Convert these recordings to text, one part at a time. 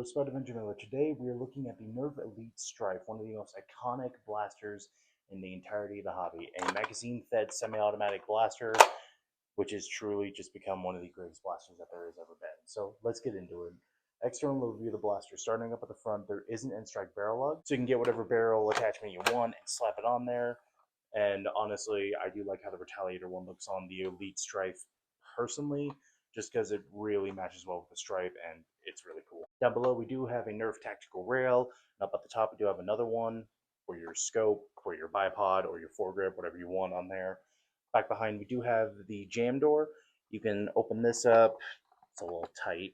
Spider-Man Jamila. Today we are looking at the Nerf Elite Stryfe, one of the most iconic blasters in the entirety of the hobby. A magazine-fed semi-automatic blaster, which has truly just become one of the greatest blasters that there has ever been. So let's get into it. External overview of the blaster. Starting up at the front, there is an N-Strike barrel lug, so you can get whatever barrel attachment you want and slap it on there. And honestly, I do like how the Retaliator one looks on the Elite Stryfe personally, just because it really matches well with the stripe and it's really cool. Down below, we do have a Nerf tactical rail. And up at the top, we do have another one for your scope, for your bipod, or your foregrip, whatever you want on there. Back behind, we do have the jam door. You can open this up. It's a little tight,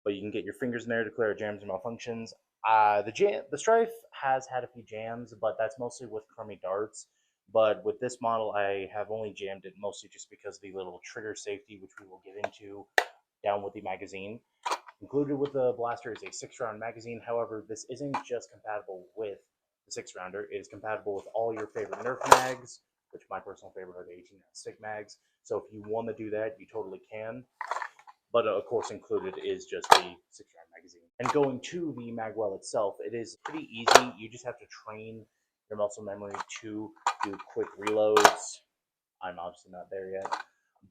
but you can get your fingers in there to clear jams and malfunctions. The Stryfe has had a few jams, but that's mostly with crummy darts. But with this model, I have only jammed it mostly just because of the little trigger safety, which we will get into down with the magazine. Included with the blaster is a 6-round magazine. However, this isn't just compatible with the 6-rounder. It is compatible with all your favorite Nerf mags, which my personal favorite are the 18-round stick mags. So if you want to do that, you totally can. But of course, included is just the 6-round magazine. And going to the magwell itself, it is pretty easy. You just have to train your muscle memory to do quick reloads. I'm obviously not there yet.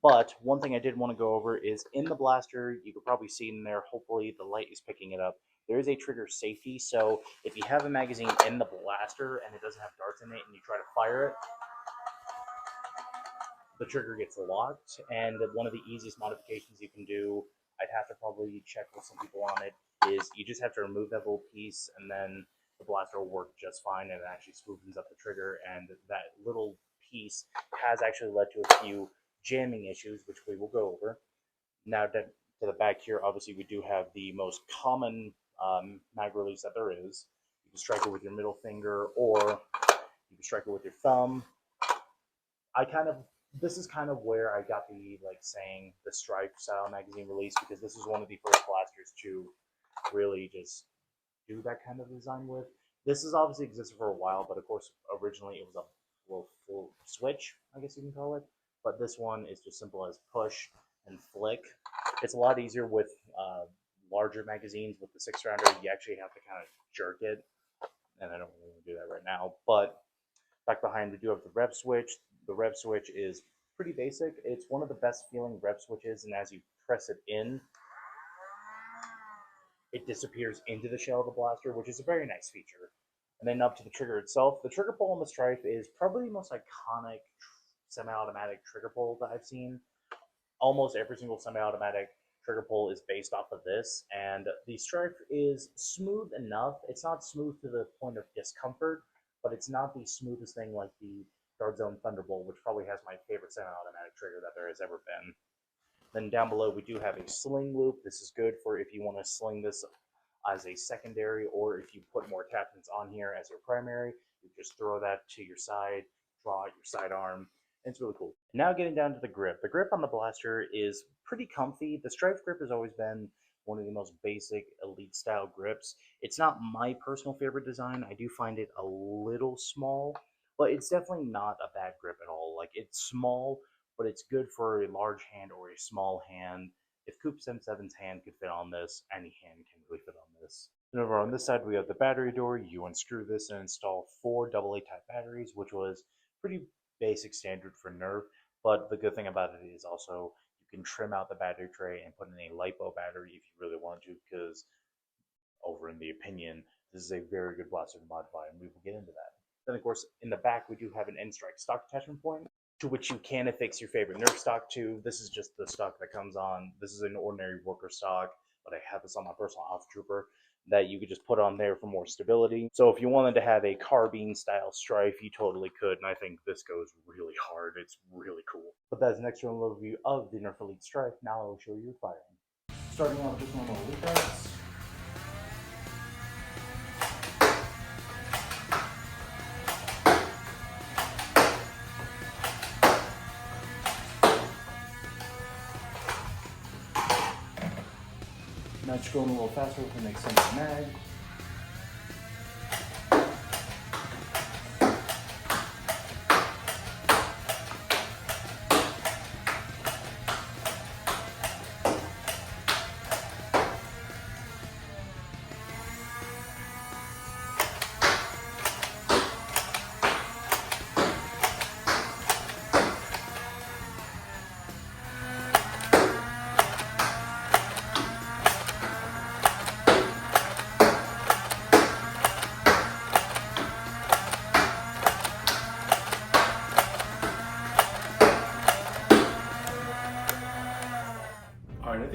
But one thing I did want to go over is in the blaster, you could probably see in there, hopefully the light is picking it up, there is a trigger safety. So if you have a magazine in the blaster and it doesn't have darts in it and you try to fire it, the trigger gets locked. And one of the easiest modifications you can do, I'd have to probably check with some people on it, is you just have to remove that little piece and then the blaster will work just fine, and it actually smoothens up the trigger. And that little piece has actually led to a few jamming issues, which we will go over. Now to the back here, obviously we do have the most common mag release that there is. You can strike it with your middle finger, or you can strike it with your thumb. This is kind of where I got the saying the Stryfe style magazine release, because this is one of the first blasters to really just do that kind of design with. This has obviously existed for a while, but of course originally it was a little full switch, I guess you can call it. But this one is just simple as push and flick. It's a lot easier with larger magazines. With the 6-rounder, you actually have to kind of jerk it, and I don't really want to do that right now. But back behind, we do have the rev switch. The rev switch is pretty basic. It's one of the best feeling rev switches, and as you press it in, it disappears into the shell of the blaster, which is a very nice feature. And then up to the trigger itself. The trigger pull on the Stryfe is probably the most iconic semi-automatic trigger pull that I've seen. Almost every single semi-automatic trigger pull is based off of this, and the Stryfe is smooth enough. It's not smooth to the point of discomfort, but it's not the smoothest thing like the Guard Zone Thunderbolt, which probably has my favorite semi-automatic trigger that there has ever been. Then down below, we do have a sling loop. This is good for if you want to sling this as a secondary, or if you put more attachments on here as your primary, you just throw that to your side, draw out your sidearm, and it's really cool. Now getting down to the grip. The grip on the blaster is pretty comfy. The Stryfe grip has always been one of the most basic elite style grips. It's not my personal favorite design. I do find it a little small, but it's definitely not a bad grip at all. Like, it's small, but it's good for a large hand or a small hand. If Coop 77's hand could fit on this, any hand can really fit on this. And over on this side, we have the battery door. You unscrew this and install 4 AA type batteries, which was pretty basic standard for Nerf. But the good thing about it is also you can trim out the battery tray and put in a LiPo battery if you really want to, because over in the opinion, this is a very good blaster to modify, and we will get into that. Then, of course, in the back, we do have an N-Strike stock attachment point, to which you can affix your favorite Nerf stock to. This is just the stock that comes on. This is an ordinary worker stock, but I have this on my personal Off Trooper that you could just put on there for more stability. So if you wanted to have a carbine style Stryfe, you totally could, and I think this goes really hard. It's really cool. But that's an external overview of the Nerf Elite Stryfe. Now I will show you firing. Starting off with just normal elite darts. Now just going a little faster with an extended mag.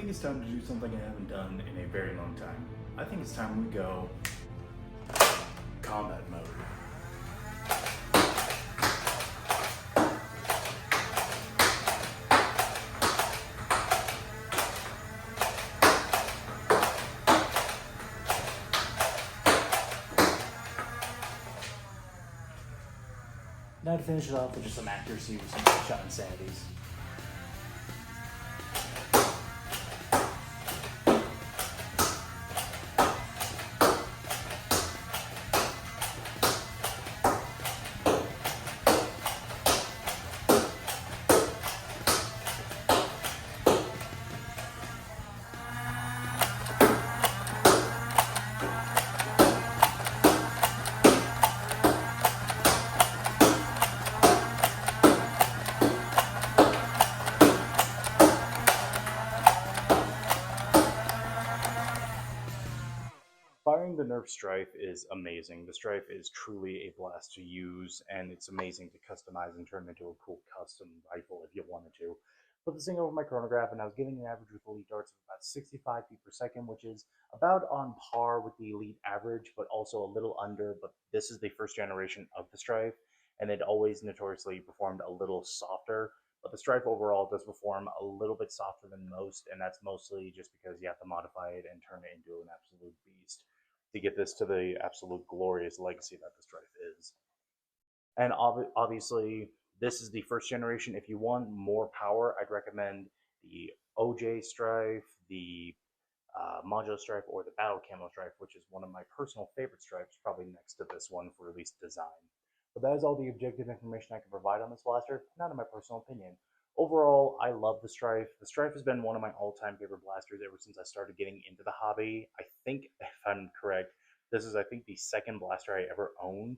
think it's time to do something I haven't done in a very long time. I think it's time we go combat mode. Now to finish it off with just some accuracy with some shot insanities. Firing the Nerf Stryfe is amazing. The Stryfe is truly a blast to use, and it's amazing to customize and turn into a cool custom rifle if you wanted to. Put this thing over my chronograph, and I was getting an average with elite darts of about 65 feet per second, which is about on par with the elite average, but also a little under. But this is the first generation of the Stryfe, and it always notoriously performed a little softer. But the Stryfe overall does perform a little bit softer than most, and that's mostly just because you have to modify it and turn it into an absolute beast to get this to the absolute glorious legacy that the Stryfe is. And obviously, this is the first generation. If you want more power, I'd recommend the OJ Stryfe, the Modular Stryfe, or the Battle Camo Stryfe, which is one of my personal favorite Stryfes, probably next to this one for at least design. But that is all the objective information I can provide on this blaster, not in my personal opinion. Overall, I love the Stryfe. The Stryfe has been one of my all-time favorite blasters ever since I started getting into the hobby. I think, if I'm correct, this is, I think, the second blaster I ever owned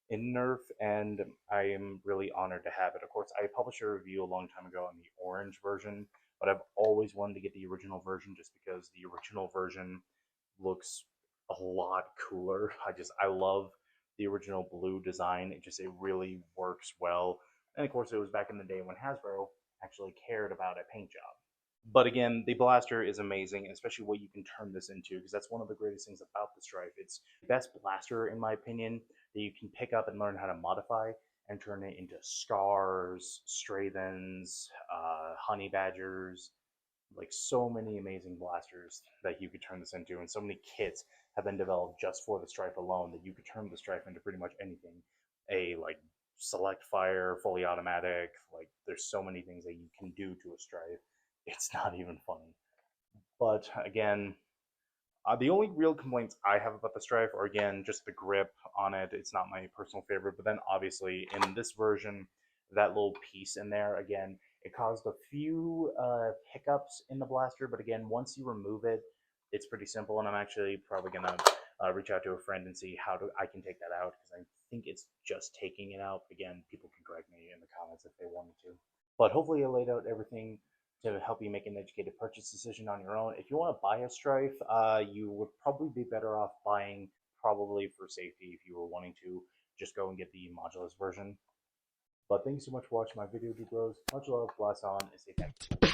in Nerf, and I am really honored to have it. Of course, I published a review a long time ago on the orange version, but I've always wanted to get the original version just because the original version looks a lot cooler. I love the original blue design. It really works well. And of course, it was back in the day when Hasbro actually cared about a paint job. But again, the blaster is amazing, especially what you can turn this into, because that's one of the greatest things about the Stryfe. It's the best blaster, in my opinion, that you can pick up and learn how to modify and turn it into Scars, Stravens, Honey Badgers, like so many amazing blasters that you could turn this into, and so many kits have been developed just for the Stryfe alone that you could turn the Stryfe into pretty much anything. A like select fire, fully automatic, like there's so many things that you can do to a Stryfe. It's not even funny. But again, the only real complaints I have about the Stryfe are again just the grip on it. It's not my personal favorite, but then obviously in this version, that little piece in there again, it caused a few hiccups in the blaster. But again, once you remove it, it's pretty simple. And I'm actually probably gonna reach out to a friend and see how I can take that out, because I think it's just taking it out. Again, people can correct me in the comments if they wanted to. But hopefully, I laid out everything to help you make an educated purchase decision on your own. If you want to buy a Stryfe, you would probably be better off buying, probably for safety, if you were wanting to just go and get the modulus version. But thank you so much for watching my video, bros. Much love, blast on, and stay thankful.